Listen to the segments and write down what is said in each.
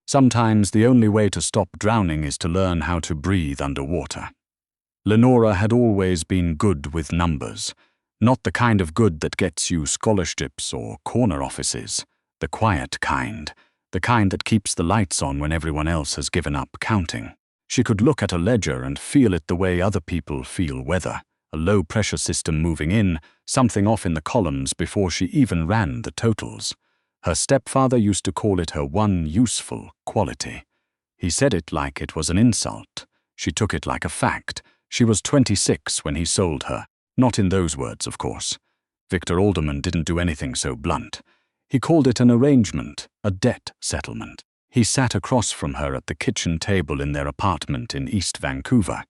Sometimes the only way to stop drowning is to learn how to breathe underwater. Lenora had always been good with numbers. Not the kind of good that gets you scholarships or corner offices. The quiet kind. The kind that keeps the lights on when everyone else has given up counting. She could look at a ledger and feel it the way other people feel weather. A low-pressure system moving in, something off in the columns before she even ran the totals. Her stepfather used to call it her one useful quality. He said it like it was an insult. She took it like a fact. She was 26 when he sold her. Not in those words, of course. Victor Alderman didn't do anything so blunt. He called it an arrangement, a debt settlement. He sat across from her at the kitchen table in their apartment in East Vancouver.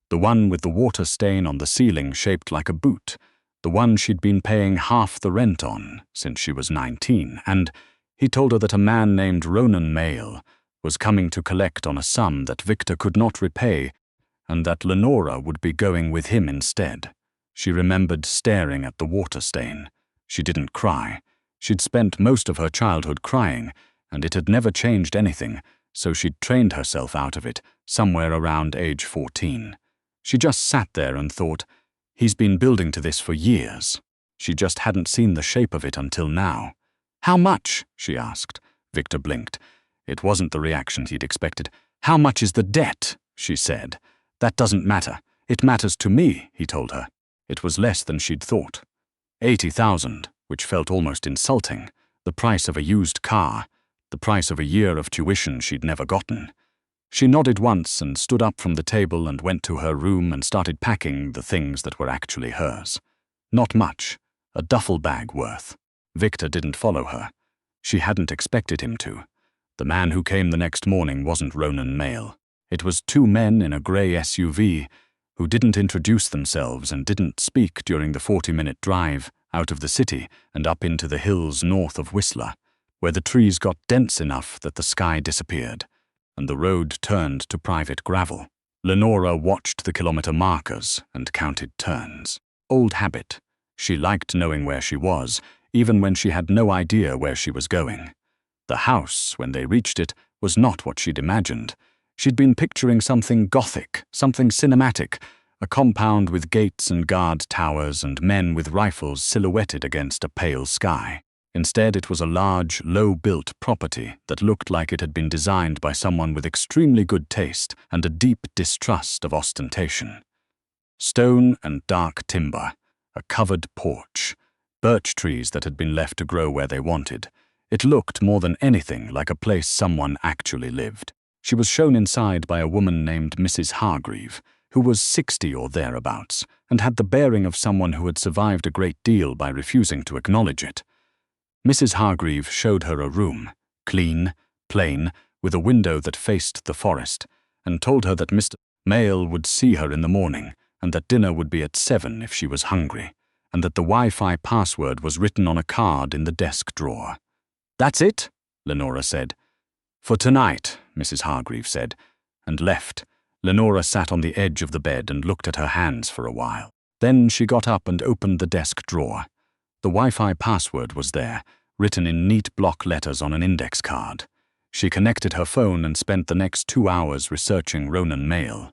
The one with the water stain on the ceiling shaped like a boot. The one she'd been paying half the rent on since she was 19, and he told her that a man named Ronan Mayle was coming to collect on a sum that Victor could not repay, and that Lenora would be going with him instead. She remembered staring at the water stain. She didn't cry. She'd spent most of her childhood crying, and it had never changed anything, so she'd trained herself out of it somewhere around age 14. She just sat there and thought, he's been building to this for years. She just hadn't seen the shape of it until now. How much? She asked. Victor blinked. It wasn't the reaction he'd expected. How much is the debt? She said. That doesn't matter. It matters to me, he told her. It was less than she'd thought. 80,000, which felt almost insulting. The price of a used car. The price of a year of tuition she'd never gotten. She nodded once and stood up from the table and went to her room and started packing the things that were actually hers. Not much. A duffel bag worth. Victor didn't follow her. She hadn't expected him to. The man who came the next morning wasn't Ronan Mayle. It was two men in a grey SUV who didn't introduce themselves and didn't speak during the 40-minute drive out of the city and up into the hills north of Whistler, where the trees got dense enough that the sky disappeared, and the road turned to private gravel. Lenora watched the kilometer markers and counted turns. Old habit. She liked knowing where she was, even when she had no idea where she was going. The house, when they reached it, was not what she'd imagined. She'd been picturing something gothic, something cinematic, a compound with gates and guard towers and men with rifles silhouetted against a pale sky. Instead, it was a large, low-built property that looked like it had been designed by someone with extremely good taste and a deep distrust of ostentation. Stone and dark timber, a covered porch, birch trees that had been left to grow where they wanted. It looked more than anything like a place someone actually lived. She was shown inside by a woman named Mrs. Hargreave, who was 60 or thereabouts, and had the bearing of someone who had survived a great deal by refusing to acknowledge it. Mrs. Hargreave showed her a room, clean, plain, with a window that faced the forest, and told her that Mr. Mayle would see her in the morning, and that dinner would be at 7 if she was hungry, and that the Wi-Fi password was written on a card in the desk drawer. "That's it?" Lenora said. "For tonight," Mrs. Hargreave said, and left. Lenora sat on the edge of the bed and looked at her hands for a while. Then she got up and opened the desk drawer. The Wi-Fi password was there, written in neat block letters on an index card. She connected her phone and spent the next 2 hours researching Ronan Mayle.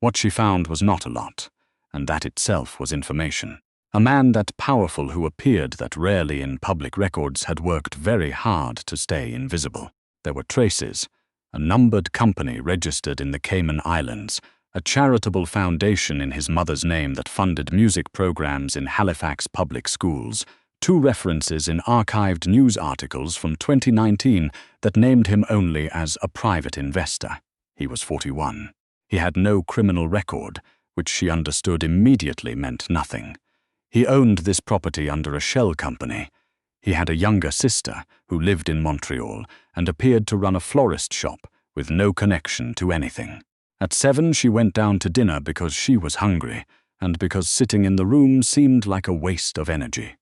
What she found was not a lot, and that itself was information. A man that powerful who appeared that rarely in public records had worked very hard to stay invisible. There were traces. A numbered company registered in the Cayman Islands, a charitable foundation in his mother's name that funded music programs in Halifax public schools, 2 references in archived news articles from 2019 that named him only as a private investor. He was 41. He had no criminal record, which she understood immediately meant nothing. He owned this property under a shell company. He had a younger sister who lived in Montreal and appeared to run a florist shop with no connection to anything. At 7 she went down to dinner because she was hungry and because sitting in the room seemed like a waste of energy.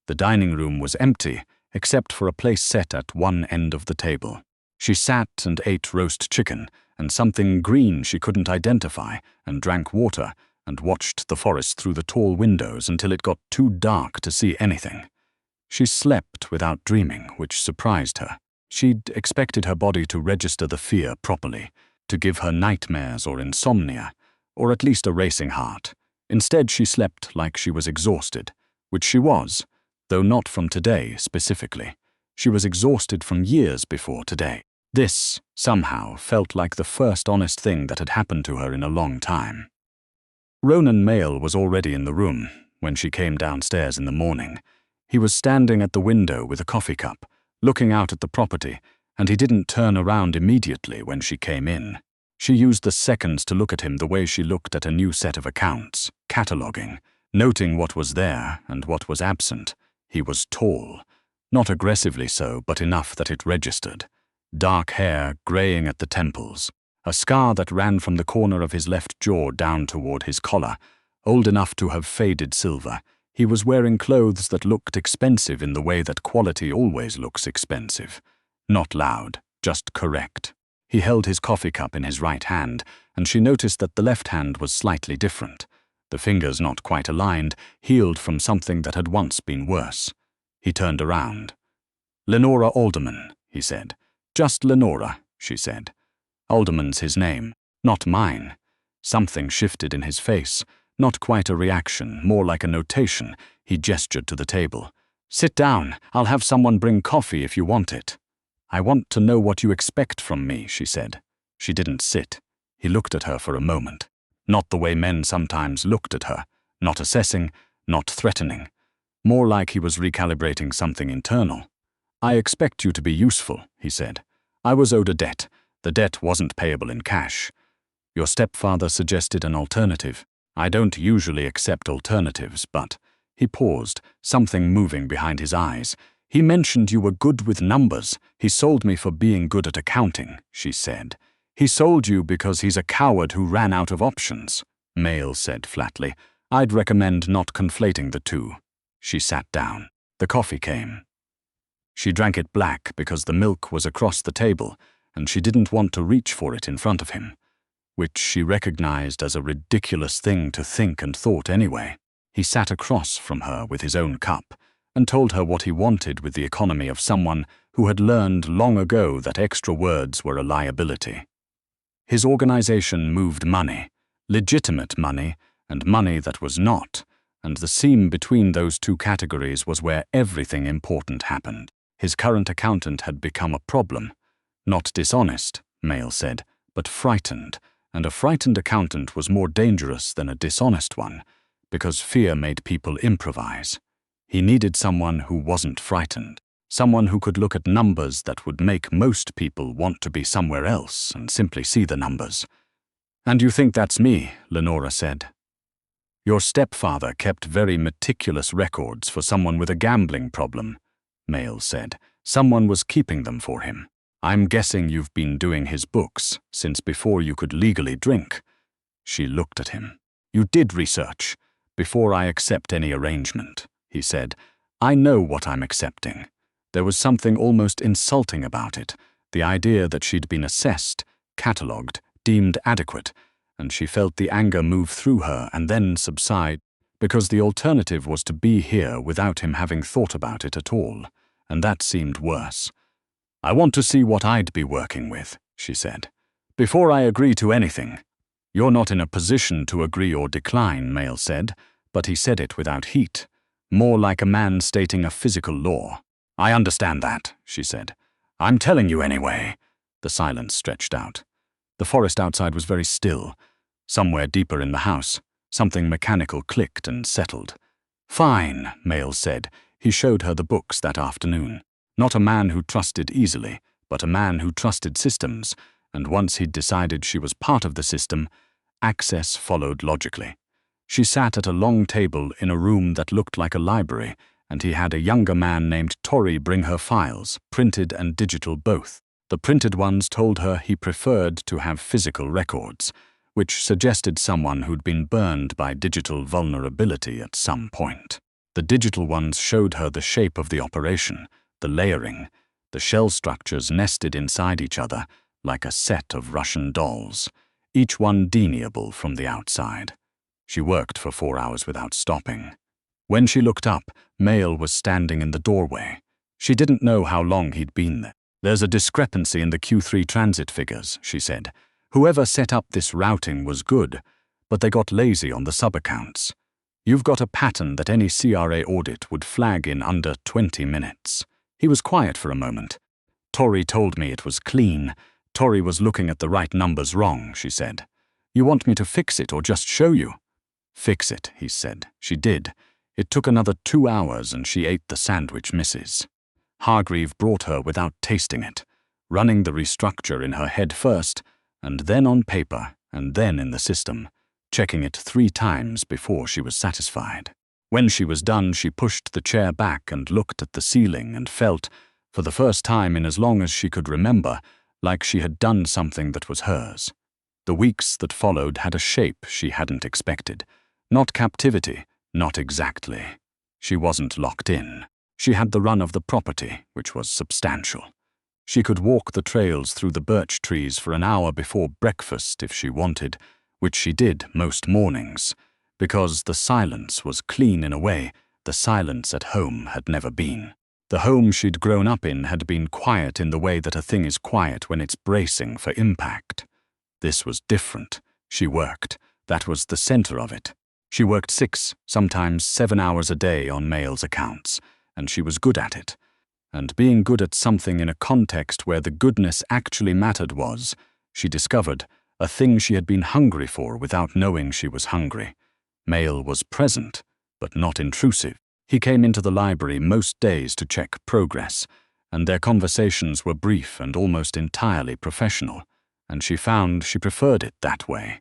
The dining room was empty except for a place set at one end of the table. She sat and ate roast chicken and something green she couldn't identify and drank water and watched the forest through the tall windows until it got too dark to see anything. She slept without dreaming, which surprised her. She'd expected her body to register the fear properly, to give her nightmares or insomnia, or at least a racing heart. Instead, she slept like she was exhausted, which she was, though not from today specifically. She was exhausted from years before today. This, somehow, felt like the first honest thing that had happened to her in a long time. Ronan Mayle was already in the room when she came downstairs in the morning. He was standing at the window with a coffee cup, looking out at the property, and he didn't turn around immediately when she came in. She used the seconds to look at him the way she looked at a new set of accounts, cataloguing, noting what was there and what was absent. He was tall, not aggressively so, but enough that it registered. Dark hair graying at the temples, a scar that ran from the corner of his left jaw down toward his collar, old enough to have faded silver. He was wearing clothes that looked expensive in the way that quality always looks expensive. Not loud, just correct. He held his coffee cup in his right hand, and she noticed that the left hand was slightly different. The fingers not quite aligned, healed from something that had once been worse. He turned around. "Lenora Alderman," he said. "Just Lenora," she said. "Alderman's his name, not mine." Something shifted in his face, not quite a reaction, more like a notation. He gestured to the table. "Sit down. I'll have someone bring coffee if you want it." "I want to know what you expect from me," she said. She didn't sit. He looked at her for a moment. Not the way men sometimes looked at her. Not assessing, not threatening. More like he was recalibrating something internal. "I expect you to be useful," he said. "I was owed a debt. The debt wasn't payable in cash. Your stepfather suggested an alternative. I don't usually accept alternatives, but—" He paused, something moving behind his eyes. "He mentioned you were good with numbers. He sold me for being good at accounting," she said. "He sold you because he's a coward who ran out of options," Mayle said flatly. "I'd recommend not conflating the two." She sat down. The coffee came. She drank it black because the milk was across the table, and she didn't want to reach for it in front of him, which she recognized as a ridiculous thing to think and thought anyway. He sat across from her with his own cup and told her what he wanted with the economy of someone who had learned long ago that extra words were a liability. His organization moved money, legitimate money, and money that was not, and the seam between those two categories was where everything important happened. His current accountant had become a problem. Not dishonest, Mayle said, but frightened, and a frightened accountant was more dangerous than a dishonest one, because fear made people improvise. He needed someone who wasn't frightened, someone who could look at numbers that would make most people want to be somewhere else and simply see the numbers. "And you think that's me," Lenora said. "Your stepfather kept very meticulous records for someone with a gambling problem," Mayle said. "Someone was keeping them for him. I'm guessing you've been doing his books since before you could legally drink." She looked at him. "You did research. Before I accept any arrangement," he said. "I know what I'm accepting." There was something almost insulting about it, the idea that she'd been assessed, catalogued, deemed adequate, and she felt the anger move through her and then subside, because the alternative was to be here without him having thought about it at all, and that seemed worse. "I want to see what I'd be working with," she said, "before I agree to anything." "You're not in a position to agree or decline," Mayle said, but he said it without heat, more like a man stating a physical law. "I understand that," she said. "I'm telling you anyway." The silence stretched out. The forest outside was very still. Somewhere deeper in the house, something mechanical clicked and settled. "Fine," Mayle said. He showed her the books that afternoon. Not a man who trusted easily, but a man who trusted systems, and once he'd decided she was part of the system, access followed logically. She sat at a long table in a room that looked like a library, and he had a younger man named Torrey bring her files, printed and digital both. The printed ones told her he preferred to have physical records, which suggested someone who'd been burned by digital vulnerability at some point. The digital ones showed her the shape of the operation, the layering, the shell structures nested inside each other like a set of Russian dolls, each one deniable from the outside. She worked for 4 hours without stopping. When she looked up, Mayle was standing in the doorway. She didn't know how long he'd been there. There's a discrepancy in the Q3 transit figures, she said. Whoever set up this routing was good, but they got lazy on the sub-accounts. You've got a pattern that any CRA audit would flag in under 20 minutes. He was quiet for a moment. Tori told me it was clean. Tori was looking at the right numbers wrong, she said. You want me to fix it or just show you? Fix it, he said. She did. It took another 2 hours and she ate the sandwich misses. Hargreave brought her without tasting it, running the restructure in her head first, and then on paper, and then in the system, checking it 3 times before she was satisfied. When she was done, she pushed the chair back and looked at the ceiling and felt, for the first time in as long as she could remember, like she had done something that was hers. The weeks that followed had a shape she hadn't expected. Not captivity, not exactly. She wasn't locked in. She had the run of the property, which was substantial. She could walk the trails through the birch trees for an hour before breakfast if she wanted, which she did most mornings, because the silence was clean in a way the silence at home had never been. The home she'd grown up in had been quiet in the way that a thing is quiet when it's bracing for impact. This was different. She worked. That was the center of it. She worked 6, sometimes 7 hours a day on mails accounts, and she was good at it. And being good at something in a context where the goodness actually mattered was, she discovered, a thing she had been hungry for without knowing she was hungry. Mail was present, but not intrusive. He came into the library most days to check progress, and their conversations were brief and almost entirely professional, and she found she preferred it that way.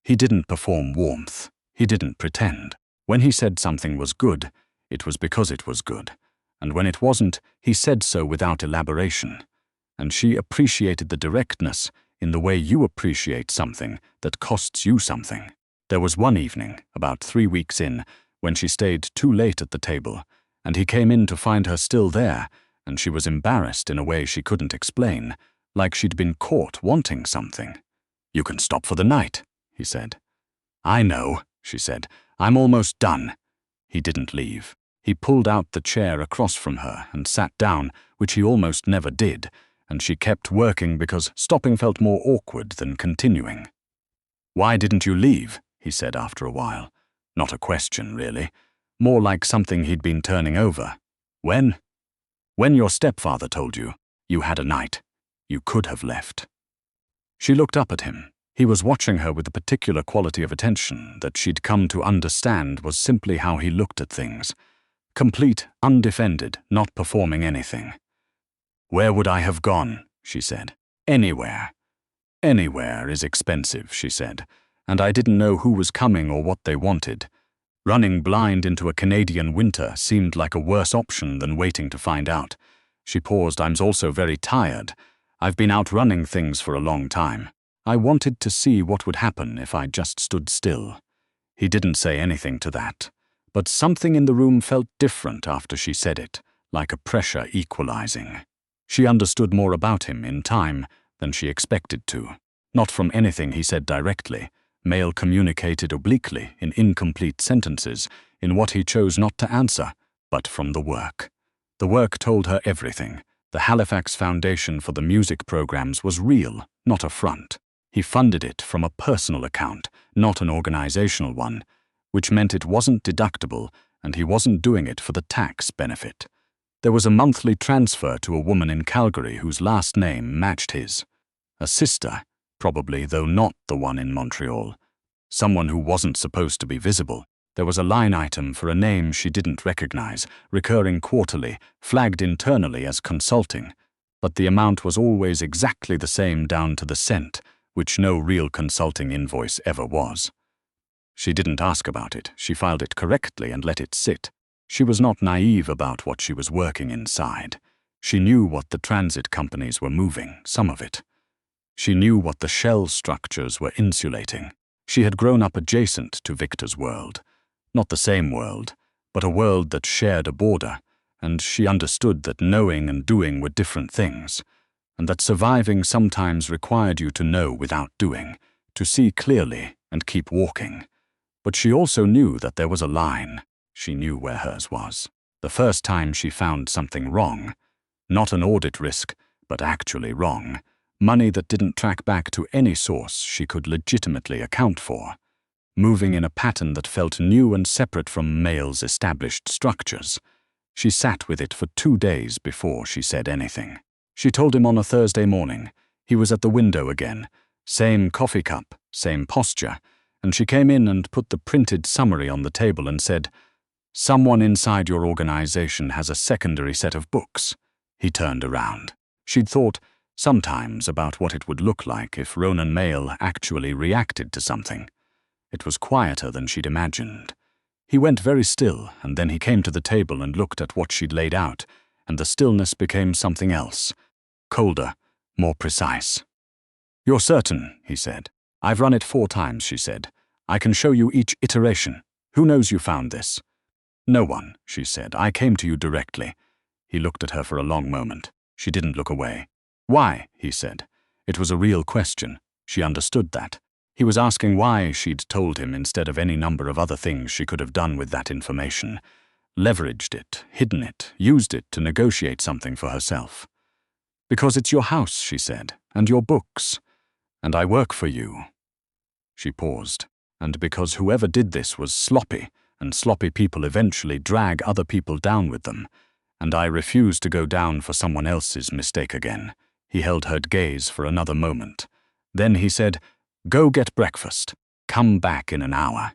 He didn't perform warmth. He didn't pretend. When he said something was good, it was because it was good, and when it wasn't, he said so without elaboration. And she appreciated the directness in the way you appreciate something that costs you something. There was one evening, about 3 weeks in, when she stayed too late at the table, and he came in to find her still there, and she was embarrassed in a way she couldn't explain, like she'd been caught wanting something. "You can stop for the night," he said. "I know," she said. "I'm almost done." He didn't leave. He pulled out the chair across from her and sat down, which he almost never did, and she kept working because stopping felt more awkward than continuing. "Why didn't you leave?" he said after a while. Not a question, really. More like something he'd been turning over. "When your stepfather told you, you had a night. You could have left." She looked up at him. He was watching her with a particular quality of attention that she'd come to understand was simply how he looked at things. Complete, undefended, not performing anything. "Where would I have gone?" she said. "Anywhere." "Anywhere is expensive," she said, "and I didn't know who was coming or what they wanted. Running blind into a Canadian winter seemed like a worse option than waiting to find out." She paused. "I'm also very tired. I've been out running things for a long time. I wanted to see what would happen if I just stood still." He didn't say anything to that, but something in the room felt different after she said it, like a pressure equalizing. She understood more about him in time than she expected to. Not from anything he said directly. Mail communicated obliquely, in incomplete sentences, in what he chose not to answer, but from the work. The work told her everything. The Halifax Foundation for the music programs was real, not a front. He funded it from a personal account, not an organizational one, which meant it wasn't deductible, and he wasn't doing it for the tax benefit. There was a monthly transfer to a woman in Calgary whose last name matched his. A sister, probably, though not the one in Montreal. Someone who wasn't supposed to be visible. There was a line item for a name she didn't recognize, recurring quarterly, flagged internally as consulting, but the amount was always exactly the same down to the cent, which no real consulting invoice ever was. She didn't ask about it. She filed it correctly and let it sit. She was not naive about what she was working inside. She knew what the transit companies were moving, some of it. She knew what the shell structures were insulating. She had grown up adjacent to Victor's world. Not the same world, but a world that shared a border, and she understood that knowing and doing were different things, and that surviving sometimes required you to know without doing, to see clearly and keep walking. But she also knew that there was a line. She knew where hers was. The first time she found something wrong, not an audit risk, but actually wrong. Money that didn't track back to any source she could legitimately account for. Moving in a pattern that felt new and separate from Mail's established structures. She sat with it for 2 days before she said anything. She told him on a Thursday morning. He was at the window again. Same coffee cup, same posture, and she came in and put the printed summary on the table and said, "Someone inside your organization has a secondary set of books." He turned around. She'd thought sometimes about what it would look like if Ronan Mail actually reacted to something. It was quieter than she'd imagined. He went very still, and then he came to the table and looked at what she'd laid out, and the stillness became something else. Colder, more precise. "You're certain," he said. "I've run it 4 times, she said. "I can show you each iteration. Who knows you found this?" "No one," she said. "I came to you directly." He looked at her for a long moment. She didn't look away. "Why?" he said. It was a real question. She understood that. He was asking why she'd told him instead of any number of other things she could have done with that information. Leveraged it, hidden it, used it to negotiate something for herself. "Because it's your house," she said, "and your books. And I work for you." She paused. "And because whoever did this was sloppy, and sloppy people eventually drag other people down with them. And I refuse to go down for someone else's mistake again." He held her gaze for another moment. Then he said, "Go get breakfast. Come back in an hour."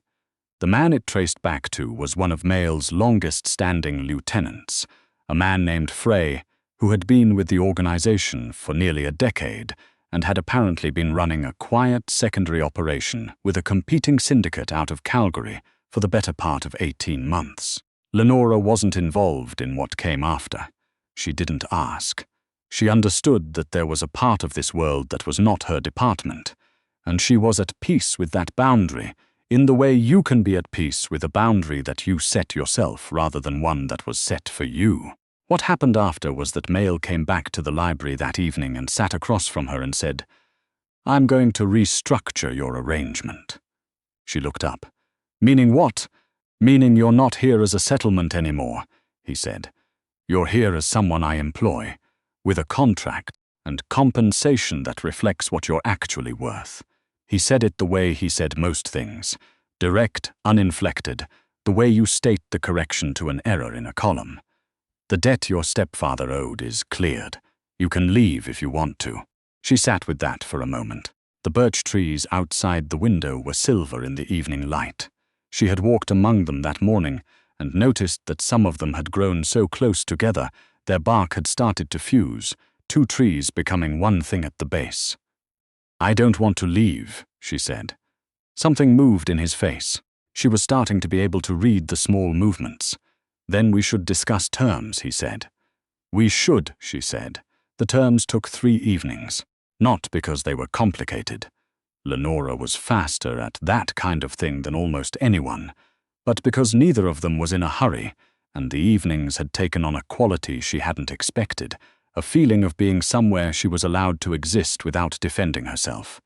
The man it traced back to was one of Mail's longest-standing lieutenants, a man named Frey, who had been with the organization for nearly a decade and had apparently been running a quiet secondary operation with a competing syndicate out of Calgary for the better part of 18 months. Lenora wasn't involved in what came after. She didn't ask. She understood that there was a part of this world that was not her department, and she was at peace with that boundary, in the way you can be at peace with a boundary that you set yourself rather than one that was set for you. What happened after was that Mail came back to the library that evening and sat across from her and said, "I'm going to restructure your arrangement." She looked up. "Meaning what?" "Meaning you're not here as a settlement anymore," he said. "You're here as someone I employ, with a contract and compensation that reflects what you're actually worth." He said it the way he said most things, direct, uninflected, the way you state the correction to an error in a column. "The debt your stepfather owed is cleared. You can leave if you want to." She sat with that for a moment. The birch trees outside the window were silver in the evening light. She had walked among them that morning and noticed that some of them had grown so close together their bark had started to fuse, 2 trees becoming one thing at the base. "I don't want to leave," she said. Something moved in his face. She was starting to be able to read the small movements. "Then we should discuss terms," he said. "We should," she said. The terms took 3 evenings, not because they were complicated. Lenora was faster at that kind of thing than almost anyone, but because neither of them was in a hurry, and the evenings had taken on a quality she hadn't expected, a feeling of being somewhere she was allowed to exist without defending herself.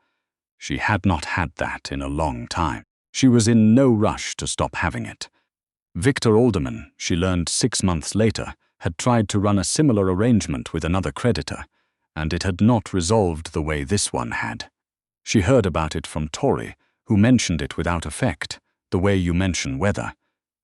She had not had that in a long time. She was in no rush to stop having it. Victor Alderman, she learned 6 months later, had tried to run a similar arrangement with another creditor, and it had not resolved the way this one had. She heard about it from Tori, who mentioned it without effect, the way you mention weather.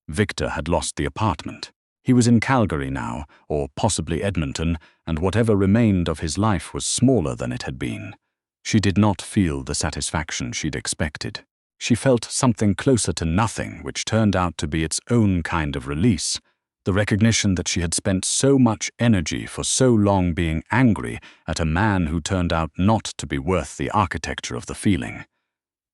Victor had lost the apartment. He was in Calgary now, or possibly Edmonton, and whatever remained of his life was smaller than it had been. She did not feel the satisfaction she'd expected. She felt something closer to nothing, which turned out to be its own kind of release, the recognition that she had spent so much energy for so long being angry at a man who turned out not to be worth the architecture of the feeling.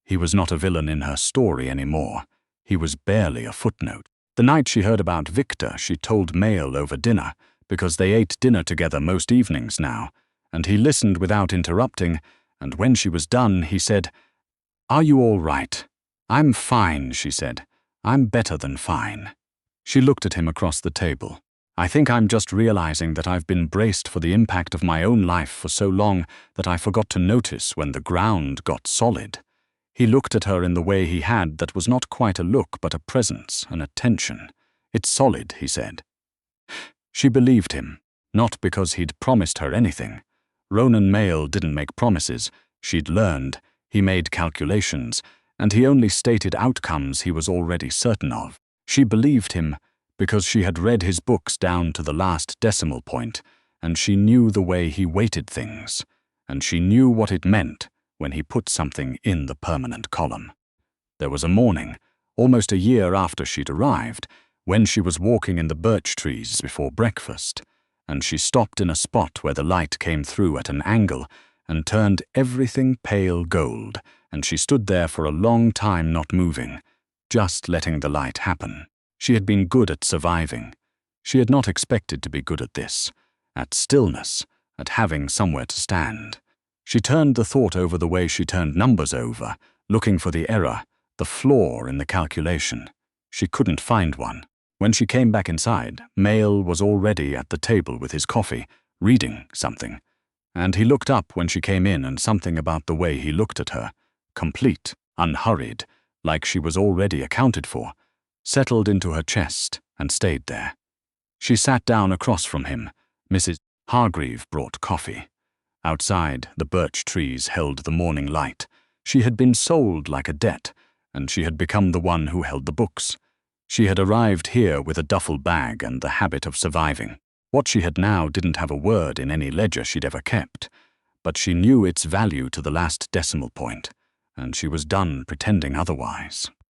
He was not a villain in her story anymore. He was barely a footnote. The night she heard about Victor, she told Mail over dinner, because they ate dinner together most evenings now, and he listened without interrupting, and when she was done, he said, "Are you all right?" "I'm fine," she said. "I'm better than fine." She looked at him across the table. "I think I'm just realizing that I've been braced for the impact of my own life for so long that I forgot to notice when the ground got solid." He looked at her in the way he had that was not quite a look but a presence, an attention. "It's solid," he said. She believed him, not because he'd promised her anything, Ronan Mayle didn't make promises, she'd learned, he made calculations, and he only stated outcomes he was already certain of. She believed him because she had read his books down to the last decimal point, and she knew the way he weighted things, and she knew what it meant when he put something in the permanent column. There was a morning, almost a year after she'd arrived, when she was walking in the birch trees before breakfast, and she stopped in a spot where the light came through at an angle and turned everything pale gold, and she stood there for a long time not moving, just letting the light happen. She had been good at surviving. She had not expected to be good at this, at stillness, at having somewhere to stand. She turned the thought over the way she turned numbers over, looking for the error, the flaw in the calculation. She couldn't find one. When she came back inside, Mayle was already at the table with his coffee, reading something. And he looked up when she came in, and something about the way he looked at her, complete, unhurried, like she was already accounted for, settled into her chest and stayed there. She sat down across from him. Mrs. Hargreave brought coffee. Outside, the birch trees held the morning light. She had been sold like a debt, and she had become the one who held the books. She had arrived here with a duffel bag and the habit of surviving. What she had now didn't have a word in any ledger she'd ever kept, but she knew its value to the last decimal point, and she was done pretending otherwise.